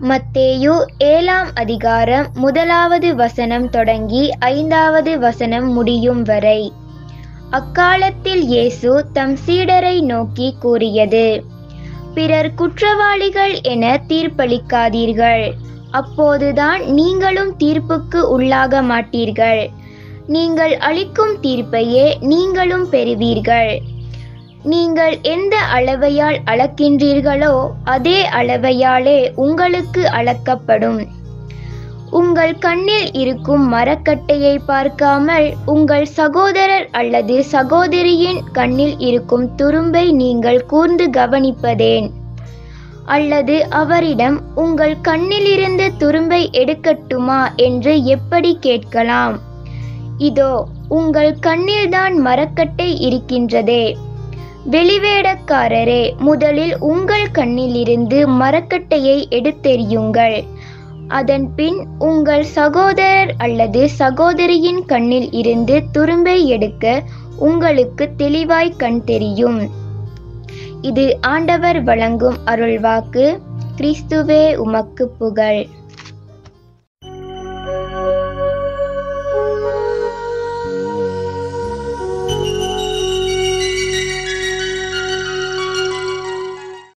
மத்தேயு 7ஆம் அதிகாரம் 1வது வசனம் தொடங்கி 5வது வசனம் முடியும் வரை. அக்காலத்தில் இயேசு தம் சீடரை நோக்கி கூறியது: பிறர் குற்றவாளிகள் என தீர்ப்பளிக்காதீர்கள், அப்போதுதான் நீங்களும் தீர்ப்புக்கு உள்ளாக மாட்டீர்கள். நீங்கள் அளிக்கும் தீர்ப்பையே நீங்களும் பெறுவீர்கள். நீங்கள் எந்த அளவையால் அளக்கின்றீர்களோ அதே அளவையாலே உங்களுக்கு அளக்கப்படும். உங்கள் கண்ணில் இருக்கும் மரக்கட்டையை பார்க்காமல் உங்கள் சகோதரர் அல்லது சகோதரியின் கண்ணில் இருக்கும் துரும்பை நீங்கள் கூர்ந்து கவனிப்பதேன்? அல்லது அவரிடம் உங்கள் கண்ணிலிருந்து துரும்பை எடுக்கட்டுமா என்று எப்படி கேட்கலாம்? இதோ உங்கள் கண்ணில்தான் மரக்கட்டை இருக்கின்றதே. வெளிவேடக்காரரே, முதலில் உங்கள் கண்ணிலிருந்து மரக்கட்டையை எடுத்தெறியுங்கள். அதன்பின் உங்கள் சகோதரர் அல்லது சகோதரியின் கண்ணில் இருந்து துரும்பை எடுக்க உங்களுக்கு தெளிவாய் கண் தெரியும். இது ஆண்டவர் வழங்கும் அருள்வாக்கு. கிறிஸ்துவே உமக்கு புகழ்.